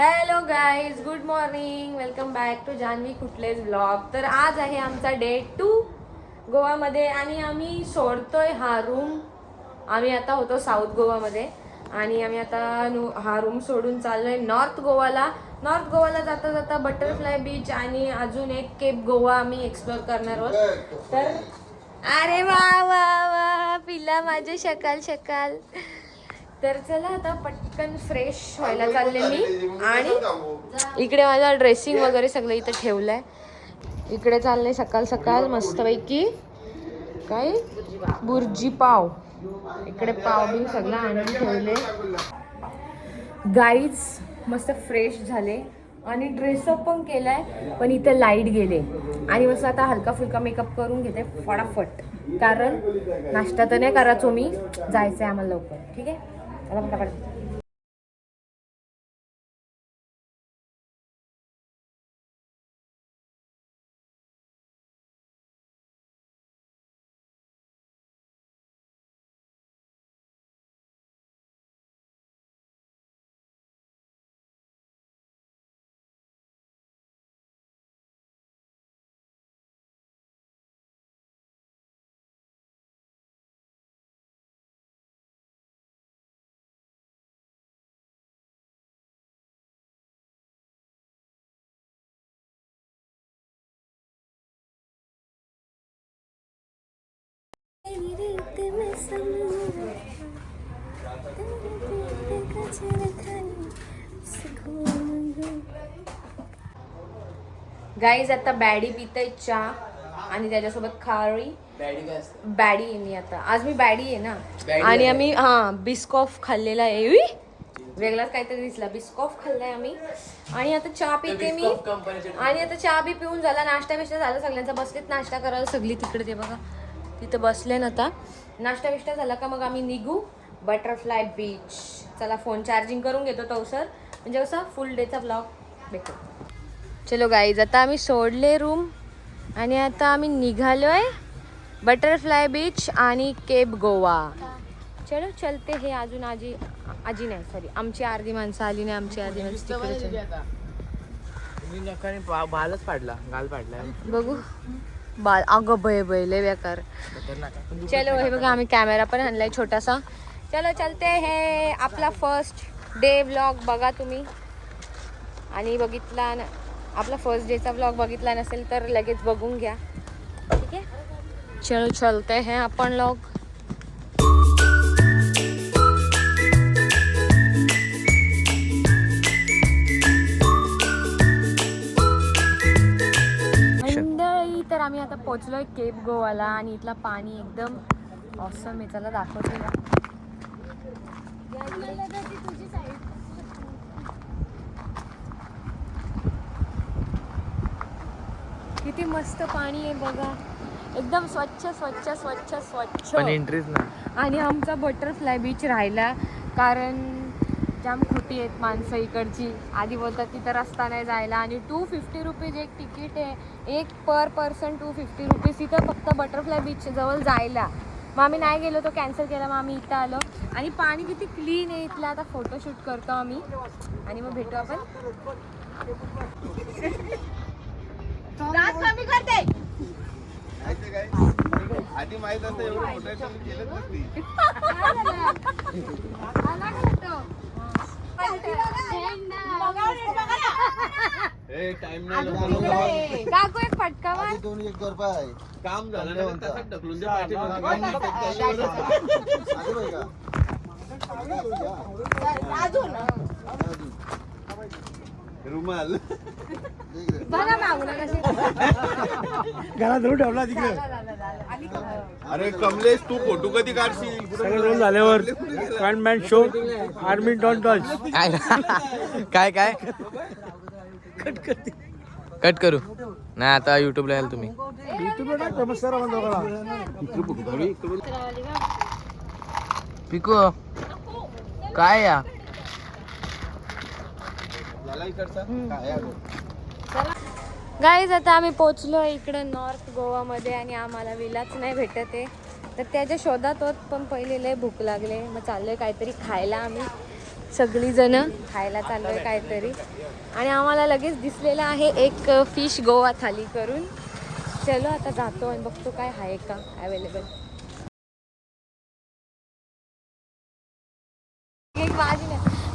Hello guys, good morning. Welcome back to Janhavi कुठलेच blog. तर आज आहे आमचा डे 2 गोवामध्ये आणि आम्ही सोडतोय हा रूम. आम्ही आता होतो साऊथ गोवामध्ये आणि आम्ही आता हा रूम सोडून चाललोय नॉर्थ गोवाला. नॉर्थ गोवाला जाता जाता बटरफ्लाय बीच आणि अजून एक केप गोवा आम्ही एक्सप्लोर करणार आहोत. तर अरे वा वा वा, पिला माझे शकाल शकाल. तर चला आता पटकन फ्रेश व्हायला चालले मी. आणि इकडे माझा ड्रेसिंग वगैरे सगळं इथं ठेवलंय. इकडे चाललंय सकाळ सकाळ मस्तपैकी काय बुर्जी पाव. इकडे पाव बिन सगळं आणून ठेवले. गाईज मस्त फ्रेश झाले आणि ड्रेसअप पण केलाय. पण इथे लाईट गेले आणि मस्त आता हलका फुलका मेकअप करून घेते फटाफट. कारण नाश्ता तर नाही करायचो मी, जायचंय आम्हाला लवकर. ठीक आहे, चला फटाफट. गाईज आता बॅडी पिते चहा आणि त्याच्यासोबत खारी. बॅडी आहे मी आता. आज मी बॅडी आहे ना. आणि आम्ही बिस्कॉफ खाल्लेला आहे. वेगळाच काहीतरी दिसला. बिस्कॉफ खाल्लाय आम्ही आणि आता चहा पिते मी. आणि आता चहा बी पिऊन झाला, नाश्ता बिष्टा झाला सगळ्यांचा. बसलेत नाश्ता करायला सगळी तिकडे, ते बघा तिथं बसले ना. आता नाश्ता बिष्टा झाला का मग आम्ही निघू बटरफ्लाय बीच. चला फोन चार्जिंग करून घेतो तवसर, म्हणजे कसं फुल डेचा ब्लॉग भेटतो. चलो गाईज, आता आम्ही सोडले रूम आणि आता आम्ही निघालोय बटरफ्लाय बीच आणि केप गोवा. चलो चलते हे. अजून आजी नाही, सॉरी, आमची अर्धी माणसं आली नाही. आमची अर्धी माणसं बालच पाडला, गाल पाडला. बघू बाल. अगं बय बय लय बेकार. चलो हे बघा, आम्ही कॅमेरा पण आणलाय छोटासा. चलो चलते हे. आपला फर्स्ट डे व्लॉग बघा तुम्ही. आणि बघितला ना आपला फर्स्ट डेचा व्लॉग बघितला नसेल तर लगेच बघून घ्या. ठीक आहे, चलो चलते हैं आपण लोग. मंडळी, तर आम्ही आता पोहोचलोय केप गोवाला आणि इथला पाणी एकदम ऑसम आहे. चला दाखवते ना. किती मस्त पाणी आहे बघा, एकदम स्वच्छ स्वच्छ स्वच्छ स्वच्छ. पण एंट्रीच ना. आणि आमचा बटरफ्लाय बीच राहिला कारण जाम खोटी आहेत माणसं इकडची. आधी बोलतात तिथं रस्ता नाही जायला. आणि 250 रुपीज एक तिकीट आहे, एक पर पर्सन 250 रुपीज तिथं फक्त बटरफ्लाय बीच जवळ जायला. मग आम्ही नाही गेलो, तो कॅन्सल केला. मग आम्ही इथं आलो आणि पाणी किती क्लीन आहे इथलं. आता फोटोशूट करतो आम्ही आणि मग भेटू आपण. कमी करते आधी माहित असतं एवढं मोठं केलंच नसती. काकू एक फटका मार. काम झालं तसंच ढकलून रुमाल बघा मागून कशी. घरात धरून ठेवला तिकडे. अरे कमलेश, तू फोटो कधी काढशील? सगळं झाल्यावर कॉन्मेंट शो आर्मी डॉन टच. काय काय कट करू नाही आता युट्यूबला याल तुम्ही. पिकू काय या गाईज, आता आम्ही पोचलो इकडं नॉर्थ गोवामध्ये आणि आम्हाला विलाच नाही भेटत आहे. तर त्याच्या शोधात होत, पण पहिले लय भूक लागले. मग चाललोय काहीतरी खायला आम्ही. सगळी जण खायला चाललोय काहीतरी आणि आम्हाला लगेच दिसलेला आहे एक फिश गोवा थाली करून. चलो आता जातो आणि बघतो काय आहे का अवेलेबल.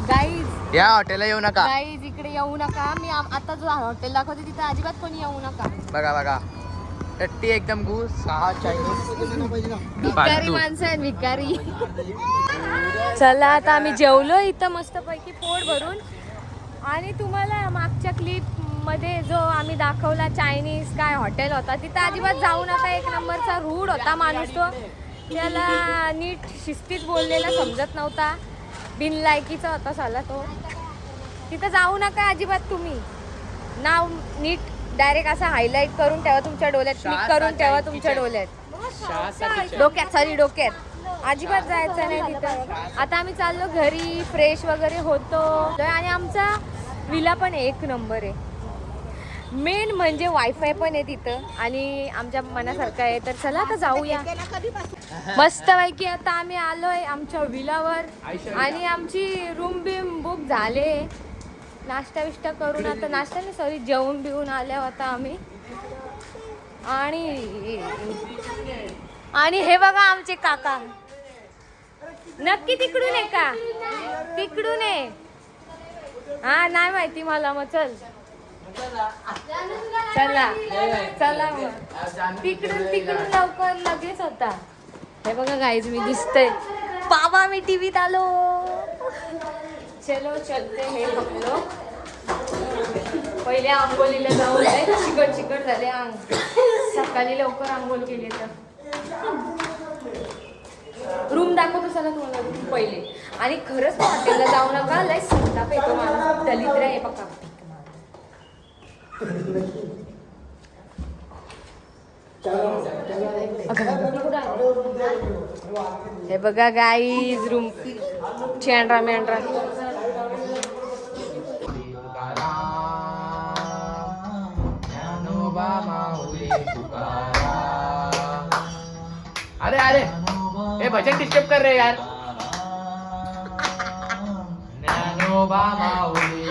गाईज या हॉटेलला येऊ नका. गाईज इकडे येऊ नका. मी आता जो हॉटेल दाखवते तिथे अजिबात कोणी येऊ नका. बघा बघा टट्टी एकदम घुस 6 चायनीज भिकारी माणसं आहेत भिकारी. चला आता आम्ही जेवलो इथं मस्तपैकी पोट भरून. आणि तुम्हाला मागच्या क्लिप मध्ये जो आम्ही दाखवला चायनीज काय हॉटेल होता तिथं अजिबात जाऊ नका. एक नंबरचा रूड होता माणूस तो. त्याला नीट शिस्तीत बोललेला समजत नव्हता. बिनलायकीचा होता साला तो. तिथं जाऊ नका अजिबात तुम्ही. नाव नीट डायरेक्ट असं हायलाईट करून ठेवा तुमच्या डोळ्यात. क्लिक करून ठेवा तुमच्या डोळ्यात. डोक्यात अजिबात जायचं नाही तिथं. आता आम्ही चाललो घरी. फ्रेश वगैरे होतो आणि आमचा विला पण एक नंबर आहे. मेन म्हणजे वायफाय पण आहे तिथं आणि आमच्या मनासारखं आहे. तर चला आता जाऊया मस्तपैकी. आता आम्ही आलोय आमच्या विलावर आणि आमची रूम बिम बुक झाले. नाश्ता विष्टा करून आता नाश्ता नाही सॉरी जेवून बिवून आल्या होता आम्ही. आणि हे बघा आमचे काका. नक्की तिकडून आहे का? तिकडून आहे. हा नाही माहिती मला. मग चल चला चला मग तिकडून लवकर लगेच होता. हे बघा गाईज मी दिसतंय. बाबा मी टीव्हीत आलो. चलो चलते हे बघलो. पहिले आंघोळीला जाऊन चिकट झाले अंग. सकाळी लवकर आंघोळ केली तर. रूम दाखवतो चला तुम्हाला रूम पहिले. आणि खरंच हॉटेलला जाऊ नका. लय संताप येतो माणूस. दलिद्र आहे पक्का. हे बघा गाईज रूम चेंड्रा मेंढरा. अरे अरे हे भजन डिस्टर्ब कर रहे यार. ज्ञानोबा माऊली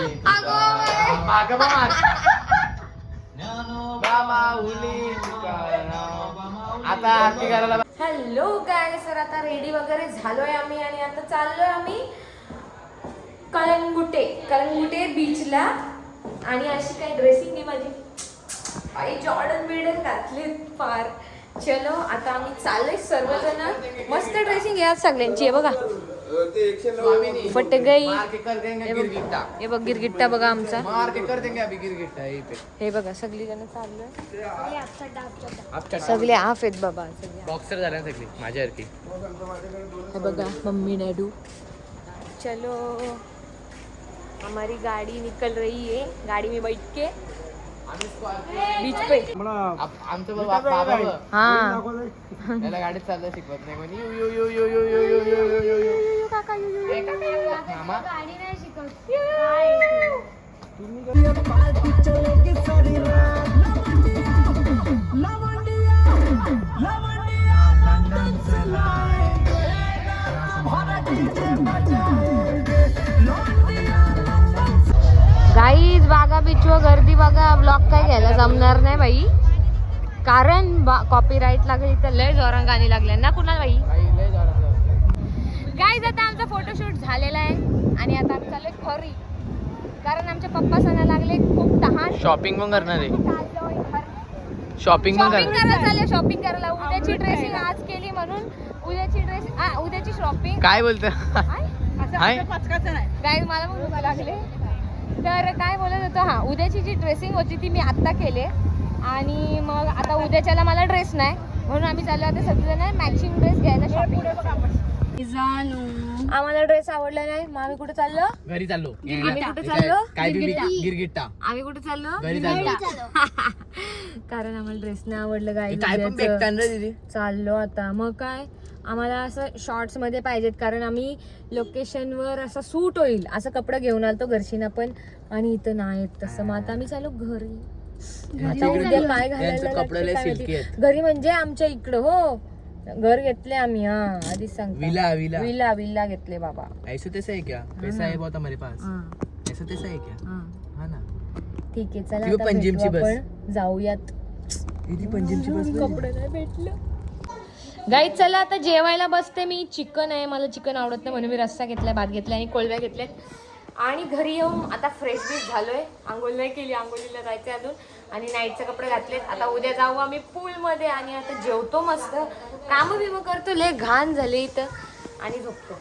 आता आरती करायला. हॅलो गाय सर आता रेडी वगैरे झालोय आम्ही आणि आता चाललोय आम्ही कळंगुटे बीचला. आणि अशी काही ड्रेसिंग नाही माझी. आई जॉर्डन बिर्डन घातले फार. चलो आता आम्ही चाललोय सर्वजण. मस्त ड्रेसिंग आहे सगळ्यांची. आहे बघा फट गई. हे बघ गिरगिट्टा बघा आमचा. हे बघा सगळी जण चाललोय. सगळे हाफ आहेत बाबा. बॉक्सर झाल्या सगळी माझ्यासारखी. हे बघा मम्मी डैडू. चलो हमारी गाड़ी निकल रही है. गाड़ी में बैठ के बीच पे. आमचं बाबा हाँ त्याला गाडीत चाललं शिकवत नाही कोणी. You you you you you you you you you you काका मामा गाडी नाही शिकवत. गाईज बागा बीचवर गर्दी बघा. ब्लॉग काय घ्यायला जमणार नाही बाई. कारण कॉपीराईट लागेल. तर लय जोरात गाणी लागल्या ना कुणाला बाई. गाईज आता आमचा फोटोशूट झालेला आहे आणि आता आम्ही चाललोय घरी. कारण आमचे पप्पा सणा लागले खूप तहान. शॉपिंग पण करणार आहे. शॉपिंग पण करायला चालले. शॉपिंग करायला. उद्याची ड्रेसिंग आज केली म्हणून उद्याची शॉपिंग. काय बोलत गाईज मला पण भूक लागले. तर काय बोलत होतो. हा उद्याची जी ड्रेसिंग होती ती मी आत्ता केले. आणि मग आता उद्याच्याला मला ड्रेस नाही म्हणून आम्ही चाललो आता सगळेजण मॅचिंग ड्रेस घ्यायला शॉपिंग. आम्हाला ड्रेस आवडला नाही मग आम्ही कुठे चाललो. घरी चाललो. आम्ही कुठे चाललो. गिरगिट्टा. आम्ही कुठे चाललो घरी चाललो. कारण आम्हाला ड्रेस नाही आवडलं. गाई काय पण भेटतं रे दीदी. चाललो आता. मग काय आम्हाला असं शॉर्ट्स मध्ये पाहिजेत कारण आम्ही लोकेशनवर असं सूट होईल असं कपडे घेऊन आलतो घरशीना पण. आणि इथं नाही तसं. मग आता आम्ही चालू घरी. आता उद्या काय घालायला कपडे सिल्की आहेत. घरी म्हणजे आमच्या इकडं. हो घर घेतले आम्ही, हा आधीच सांगतो. विला विला विला विला घेतले बाबा. ऐसा तैसा है क्या? पैसा है बहुत हमारे पास. हा, ऐसा तैसा है क्या? हा. हा ना. ठीक आहे चला किंवा आता पंजिमची भेटू बस. आपण, जाऊयात. इथे पंजिमची बस. कपडे नाही भेटलं. गाईत चला आता जेवायला बसते मी. चिकन आहे, मला चिकन आवडत नाही म्हणून मी रस्सा घेतलाय, भात घेतलाय आणि कोळव्या घेतल्यात. आणि घरी येऊन आता फ्रेश बीश झालोय, आंघोळ नाही केली, आंघोळीला जायचंय अजून. आणि नाईटचे कपडे घातलेत. आता उद्या जाऊ आम्ही पूलमध्ये आणि आता जेवतो मस्त, कामं बिमं करतो, लय घाण झाले इथं आणि झोपतो.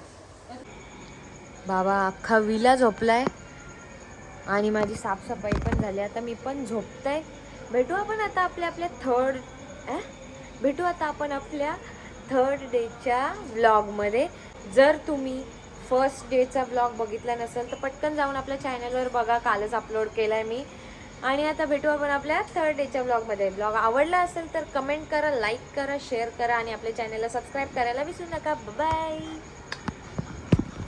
बाबा अख्खा विला झोपलाय आणि माझी साफसफाई पण झाली. आता मी पण झोपतंय. भेटू आपण आता आपल्या थर्ड डेच्या व्लॉगमध्ये. जर तुम्ही फर्स्ट डेचा व्लॉग बघितला नसेल तर पटकन जाऊन आपल्या चॅनलवर बघा, कालच अपलोड केला आहे मी. आणि आता भेटू आपण आपल्या थर्ड डेच्या व्लॉगमध्ये. व्लॉग आवडला असेल तर कमेंट करा, लाईक करा, शेअर करा आणि आपल्या चॅनलला सबस्क्राईब करायला विसरू नका. बाय.